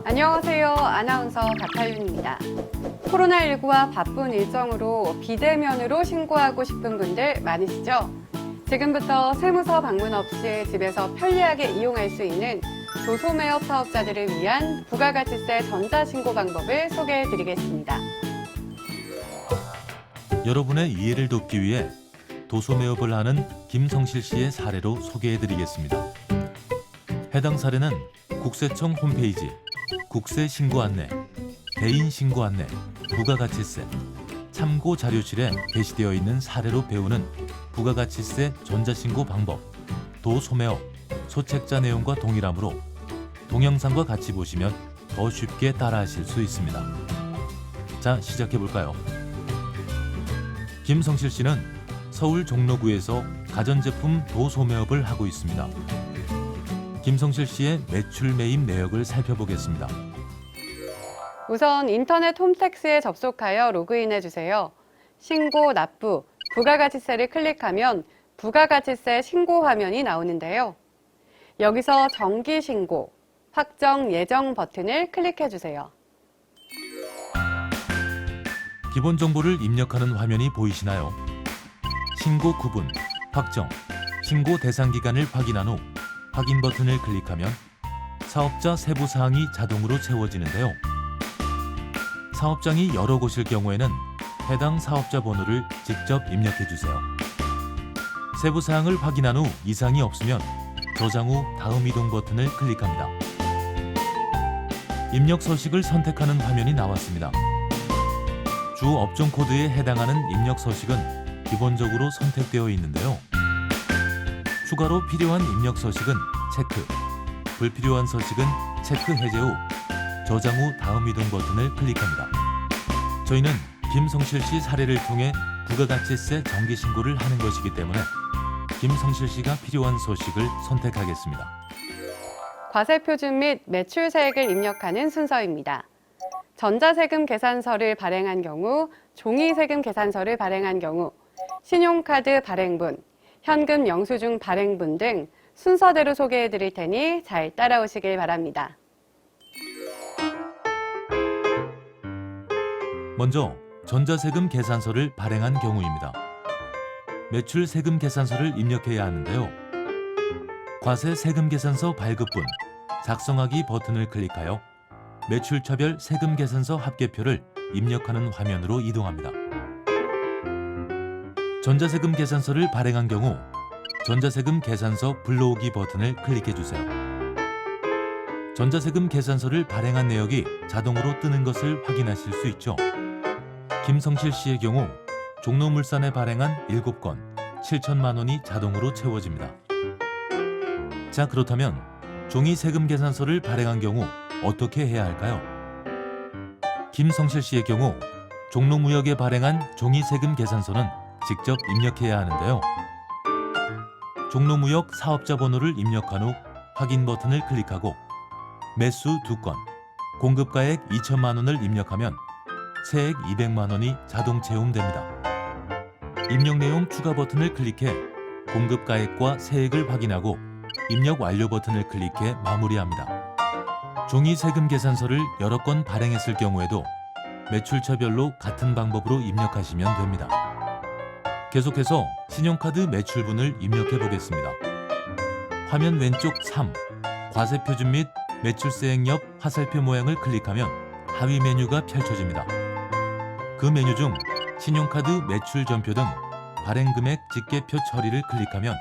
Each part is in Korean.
안녕하세요. 아나운서 박하윤입니다. 코로나19와 바쁜 일정으로 비대면으로 신고하고 싶은 분들 많으시죠? 지금부터 세무서 방문 없이 집에서 편리하게 이용할 수 있는 도소매업 사업자들을 위한 부가가치세 전자신고 방법을 소개해드리겠습니다. 여러분의 이해를 돕기 위해 도소매업을 하는 김성실 씨의 사례로 소개해드리겠습니다. 해당 사례는 국세청 홈페이지 국세신고 안내, 대인신고 안내, 부가가치세, 참고 자료실에 게시되어 있는 사례로 배우는 부가가치세 전자신고 방법, 도소매업, 소책자 내용과 동일하므로 동영상과 같이 보시면 더 쉽게 따라하실 수 있습니다. 자, 시작해볼까요? 김성실 씨는 서울 종로구에서 가전제품 도소매업을 하고 있습니다. 김성실 씨의 매출 매입 내역을 살펴보겠습니다. 우선 인터넷 홈택스에 접속하여 로그인해 주세요. 신고, 납부, 부가가치세를 클릭하면 부가가치세 신고 화면이 나오는데요. 여기서 정기신고, 확정 예정 버튼을 클릭해 주세요. 기본 정보를 입력하는 화면이 보이시나요? 신고 구분, 확정, 신고 대상 기간을 확인한 후 확인 버튼을 클릭하면 사업자 세부 사항이 자동으로 채워지는데요. 사업장이 여러 곳일 경우에는 해당 사업자 번호를 직접 입력해 주세요. 세부 사항을 확인한 후 이상이 없으면 저장 후 다음 이동 버튼을 클릭합니다. 입력 서식을 선택하는 화면이 나왔습니다. 주 업종 코드에 해당하는 입력 서식은 기본적으로 선택되어 있는데요. 추가로 필요한 입력 서식은 체크, 불필요한 서식은 체크 해제 후 저장 후 다음 이동 버튼을 클릭합니다. 저희는 김성실 씨 사례를 통해 부가가치세 정기신고를 하는 것이기 때문에 김성실 씨가 필요한 서식을 선택하겠습니다. 과세표준 및 매출세액을 입력하는 순서입니다. 전자세금 계산서를 발행한 경우, 종이세금 계산서를 발행한 경우, 신용카드 발행분, 현금 영수증 발행분 등 순서대로 소개해 드릴 테니 잘 따라오시길 바랍니다. 먼저 전자세금 계산서를 발행한 경우입니다. 매출세금 계산서를 입력해야 하는데요. 과세 세금 계산서 발급분, 작성하기 버튼을 클릭하여 매출차별 세금 계산서 합계표를 입력하는 화면으로 이동합니다. 전자세금 계산서를 발행한 경우 전자세금 계산서 불러오기 버튼을 클릭해 주세요. 전자세금 계산서를 발행한 내역이 자동으로 뜨는 것을 확인하실 수 있죠. 김성실 씨의 경우 종로물산에 발행한 7건 7천만 원이 자동으로 채워집니다. 자, 그렇다면 종이세금 계산서를 발행한 경우 어떻게 해야 할까요? 김성실 씨의 경우 종로무역에 발행한 종이세금 계산서는 직접 입력해야 하는데요. 종로무역 사업자 번호를 입력한 후 확인 버튼을 클릭하고 매수 2건, 공급가액 2천만 원을 입력하면 세액 200만 원이 자동 채움됩니다. 입력 내용 추가 버튼을 클릭해 공급가액과 세액을 확인하고 입력 완료 버튼을 클릭해 마무리합니다. 종이세금 계산서를 여러 건 발행했을 경우에도 매출처별로 같은 방법으로 입력하시면 됩니다. 계속해서 신용카드 매출분을 입력해 보겠습니다. 화면 왼쪽 3, 과세표준 및 매출세액 옆 화살표 모양을 클릭하면 하위 메뉴가 펼쳐집니다. 그 메뉴 중 신용카드 매출전표 등 발행금액 집계표 처리를 클릭하면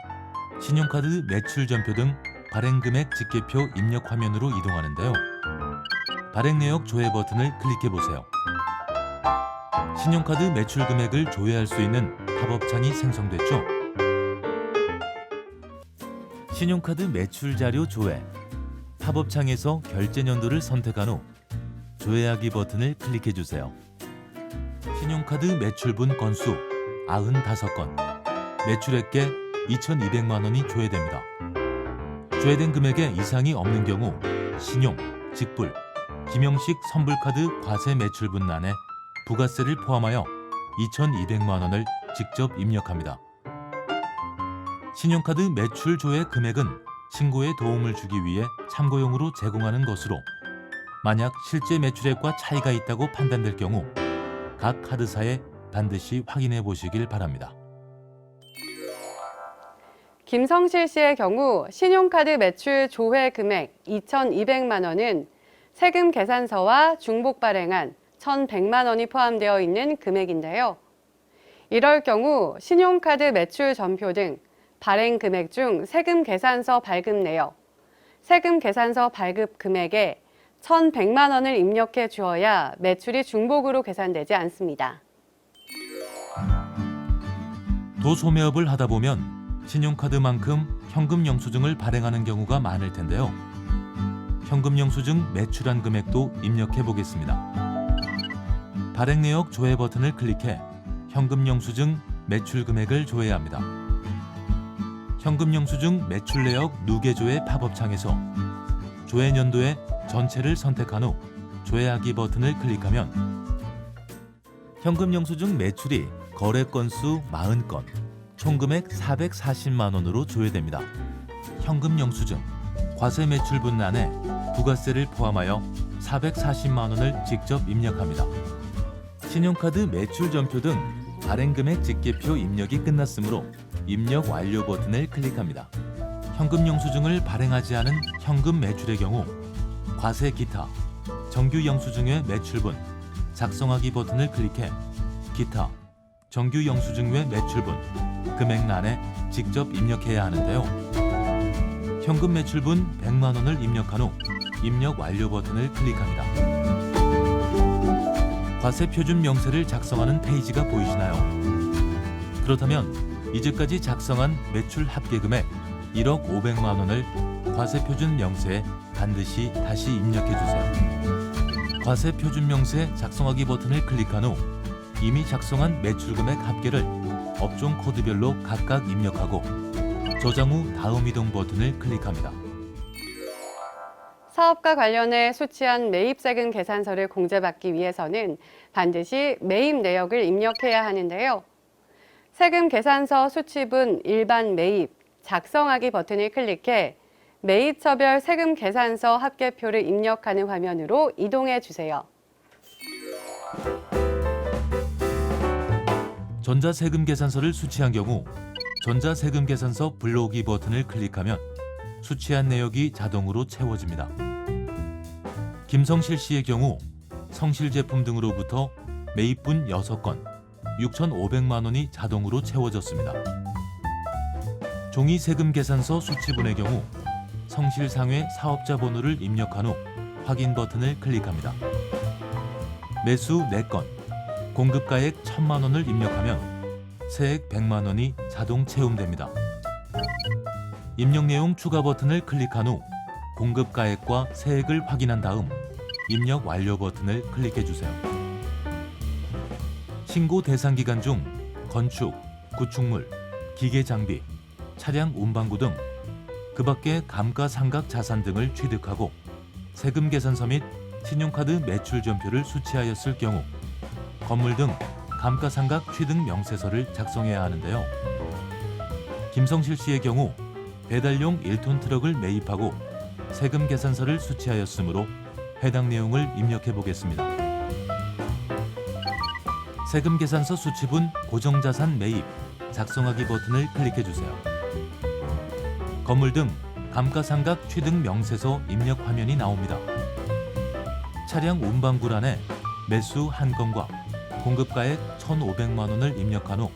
신용카드 매출전표 등 발행금액 집계표 입력 화면으로 이동하는데요. 발행내역 조회 버튼을 클릭해 보세요. 신용카드 매출 금액을 조회할 수 있는 팝업창이 생성됐죠. 신용카드 매출 자료 조회, 팝업창에서 결제 연도를 선택한 후 조회하기 버튼을 클릭해 주세요. 신용카드 매출분 건수 95건, 매출액계 2,200만 원이 조회됩니다. 조회된 금액에 이상이 없는 경우 신용, 직불, 김영식 선불카드 과세 매출분란에 부가세를 포함하여 2,200만 원을 직접 입력합니다. 신용카드 매출 조회 금액은 신고에 도움을 주기 위해 참고용으로 제공하는 것으로 만약 실제 매출액과 차이가 있다고 판단될 경우 각 카드사에 반드시 확인해 보시길 바랍니다. 김성실 씨의 경우 신용카드 매출 조회 금액 2,200만 원은 세금 계산서와 중복 발행한 1,100만 원이 포함되어 있는 금액인데요. 이럴 경우 신용카드 매출 전표 등 발행 금액 중 세금 계산서 발급 내역, 세금 계산서 발급 금액에 1,100만 원을 입력해 주어야 매출이 중복으로 계산되지 않습니다. 도소매업을 하다 보면 신용카드만큼 현금 영수증을 발행하는 경우가 많을 텐데요. 현금 영수증 매출한 금액도 입력해 보겠습니다. 발행 내역 조회 버튼을 클릭해 현금 영수증 매출 금액을 조회합니다. 현금 영수증 매출 내역 누계 조회 팝업 창에서 조회 연도의 전체를 선택한 후 조회하기 버튼을 클릭하면 현금 영수증 매출이 거래 건수 40건, 총금액 440만 원으로 조회됩니다. 현금 영수증, 과세 매출분 안에 부가세를 포함하여 440만 원을 직접 입력합니다. 신용카드 매출 전표 등 발행 금액 집계표 입력이 끝났으므로 입력 완료 버튼을 클릭합니다. 현금 영수증을 발행하지 않은 현금 매출의 경우 과세 기타, 정규 영수증의 매출분, 작성하기 버튼을 클릭해 기타, 정규 영수증 외 매출분, 금액란에 직접 입력해야 하는데요. 현금 매출분 100만 원을 입력한 후 입력 완료 버튼을 클릭합니다. 과세 표준 명세를 작성하는 페이지가 보이시나요? 그렇다면 이제까지 작성한 매출 합계 금액 1억 500만 원을 과세 표준 명세에 반드시 다시 입력해 주세요. 과세 표준 명세 작성하기 버튼을 클릭한 후 이미 작성한 매출 금액 합계를 업종 코드별로 각각 입력하고 저장 후 다음 이동 버튼을 클릭합니다. 사업과 관련해 수취한 매입세금 계산서를 공제받기 위해서는 반드시 매입 내역을 입력해야 하는데요. 세금 계산서 수취분 일반 매입, 작성하기 버튼을 클릭해 매입처별 세금 계산서 합계표를 입력하는 화면으로 이동해 주세요. 전자세금 계산서를 수취한 경우 전자세금 계산서 불러오기 버튼을 클릭하면 수취한 내역이 자동으로 채워집니다. 김성실 씨의 경우 성실 제품 등으로부터 매입분 6건, 6,500만 원이 자동으로 채워졌습니다. 종이 세금 계산서 수취분의 경우 성실상회 사업자 번호를 입력한 후 확인 버튼을 클릭합니다. 매수 4건, 공급가액 1,000만 원을 입력하면 세액 100만 원이 자동 채움됩니다. 입력 내용 추가 버튼을 클릭한 후 공급가액과 세액을 확인한 다음 입력 완료 버튼을 클릭해 주세요. 신고 대상 기간 중 건축, 구축물, 기계 장비, 차량 운반구 등 그 밖의 감가상각 자산 등을 취득하고 세금 계산서 및 신용카드 매출 전표를 수취하였을 경우 건물 등 감가상각 취득 명세서를 작성해야 하는데요. 김성실 씨의 경우 배달용 1톤 트럭을 매입하고 세금 계산서를 수취하였으므로 해당 내용을 입력해 보겠습니다. 세금 계산서 수취분 고정자산 매입, 작성하기 버튼을 클릭해 주세요. 건물 등 감가상각 취득 명세서 입력 화면이 나옵니다. 차량 운반구란에 매수 1건과 공급가액 1,500만 원을 입력한 후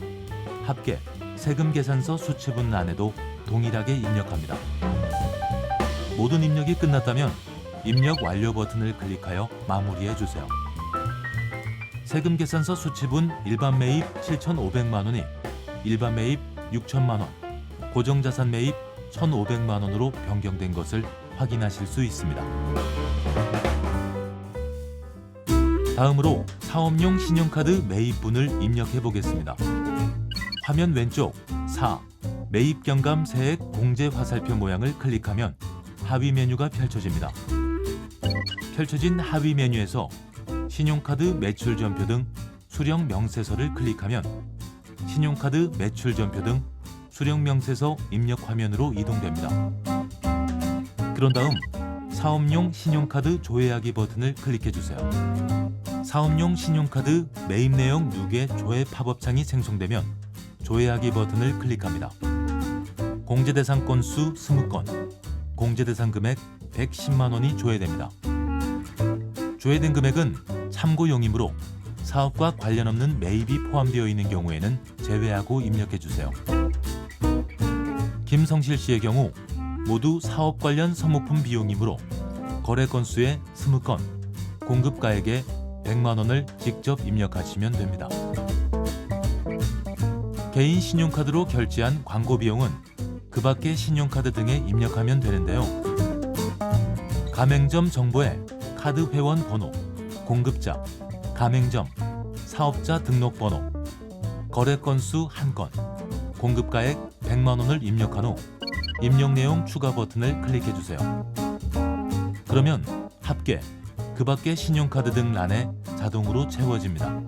합계 세금 계산서 수취분 란에도 동일하게 입력합니다. 모든 입력이 끝났다면 입력 완료 버튼을 클릭하여 마무리해 주세요. 세금 계산서 수취분 일반 매입 7,500만 원이 일반 매입 6,000만 원, 고정자산 매입 1,500만 원으로 변경된 것을 확인하실 수 있습니다. 다음으로 사업용 신용카드 매입분을 입력해 보겠습니다. 화면 왼쪽 4. 매입 경감 세액 공제 화살표 모양을 클릭하면 하위 메뉴가 펼쳐집니다. 펼쳐진 하위 메뉴에서 신용카드 매출 전표 등 수령 명세서를 클릭하면 신용카드 매출 전표 등 수령 명세서 입력 화면으로 이동됩니다. 그런 다음 사업용 신용카드 조회하기 버튼을 클릭해 주세요. 사업용 신용카드 매입 내용 누계 조회 팝업창이 생성되면 조회하기 버튼을 클릭합니다. 공제 대상 건수 20건, 공제 대상 금액 110만 원이 조회됩니다. 조회된 금액은 참고용이므로 사업과 관련 없는 매입이 포함되어 있는 경우에는 제외하고 입력해 주세요. 김성실 씨의 경우 모두 사업 관련 사모품 비용이므로 거래 건수의 20건, 공급가액의 100만 원을 직접 입력하시면 됩니다. 개인 신용카드로 결제한 광고 비용은 그 밖의 신용카드 등에 입력하면 되는데요. 가맹점 정보에 카드 회원 번호, 공급자, 가맹점, 사업자 등록번호, 거래 건수 1건, 공급가액 100만 원을 입력한 후 입력 내용 추가 버튼을 클릭해 주세요. 그러면 합계, 그 밖의 신용카드 등 란에 자동으로 채워집니다.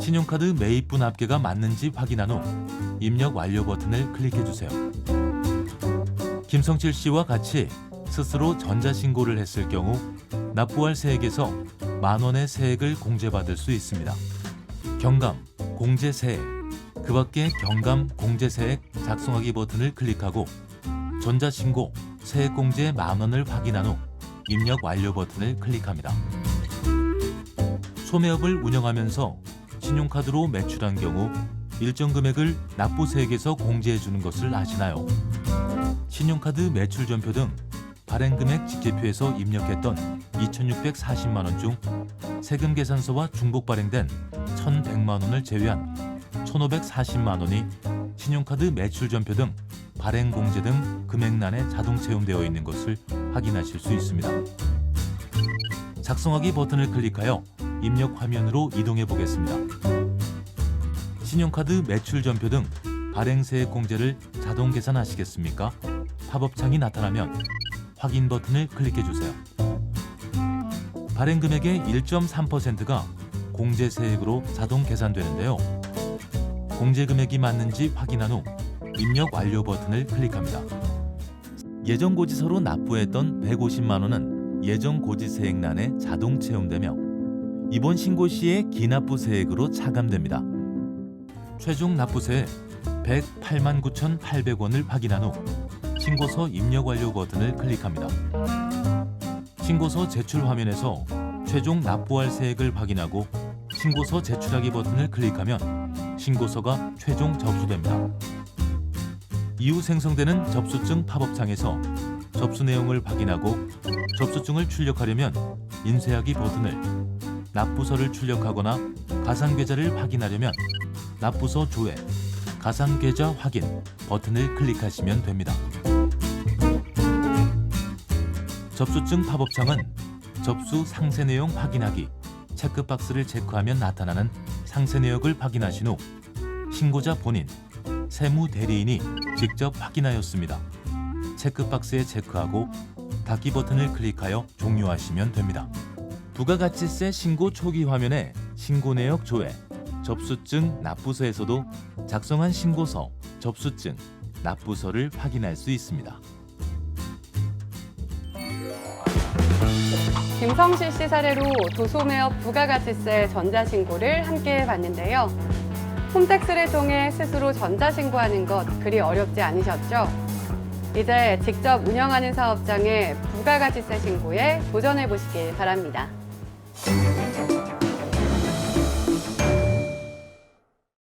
신용카드 매입분 합계가 맞는지 확인한 후 입력 완료 버튼을 클릭해 주세요. 김성칠 씨와 같이 스스로 전자신고를 했을 경우 납부할 세액에서 만 원의 세액을 공제받을 수 있습니다. 경감, 공제세액, 그 밖에 경감, 공제세액 작성하기 버튼을 클릭하고 전자신고, 세액공제 만 원을 확인한 후 입력 완료 버튼을 클릭합니다. 소매업을 운영하면서 신용카드로 매출한 경우 일정 금액을 납부세액에서 공제해 주는 것을 아시나요? 신용카드 매출전표 등 발행금액 직계표에서 입력했던 2,640만 원 중 세금 계산서와 중복 발행된 1,100만 원을 제외한 1,540만 원이 신용카드 매출전표 등 발행 공제 등 금액란에 자동 채움되어 있는 것을 확인하실 수 있습니다. 작성하기 버튼을 클릭하여 입력 화면으로 이동해 보겠습니다. 신용카드 매출전표 등 발행세액 공제를 자동 계산하시겠습니까? 팝업창이 나타나면 확인 버튼을 클릭해 주세요. 발행 금액의 1.3%가 공제세액으로 자동 계산되는데요. 공제 금액이 맞는지 확인한 후 입력 완료 버튼을 클릭합니다. 예정 고지서로 납부했던 150만 원은 예정 고지세액란에 자동 채움되며 이번 신고 시의 기납부세액으로 차감됩니다. 최종 납부세 108만 9,800원을 확인한 후 신고서 입력 완료 버튼을 클릭합니다. 신고서 제출 화면에서 최종 납부할 세액을 확인하고 신고서 제출하기 버튼을 클릭하면 신고서가 최종 접수됩니다. 이후 생성되는 접수증 팝업창에서 접수 내용을 확인하고 접수증을 출력하려면 인쇄하기 버튼을, 납부서를 출력하거나 가상계좌를 확인하려면 납부서 조회, 가상계좌 확인 버튼을 클릭하시면 됩니다. 접수증 팝업창은 접수 상세 내용 확인하기, 체크박스를 체크하면 나타나는 상세 내역을 확인하신 후 신고자 본인, 세무 대리인이 직접 확인하였습니다. 체크박스에 체크하고 닫기 버튼을 클릭하여 종료하시면 됩니다. 부가가치세 신고 초기 화면에 신고 내역 조회, 접수증 납부서에서도 작성한 신고서, 접수증, 납부서를 확인할 수 있습니다. 김성실 씨 사례로 도소매업 부가가치세 전자신고를 함께 해봤는데요. 홈택스를 통해 스스로 전자신고하는 것 그리 어렵지 않으셨죠? 이제 직접 운영하는 사업장의 부가가치세 신고에 도전해 보시길 바랍니다.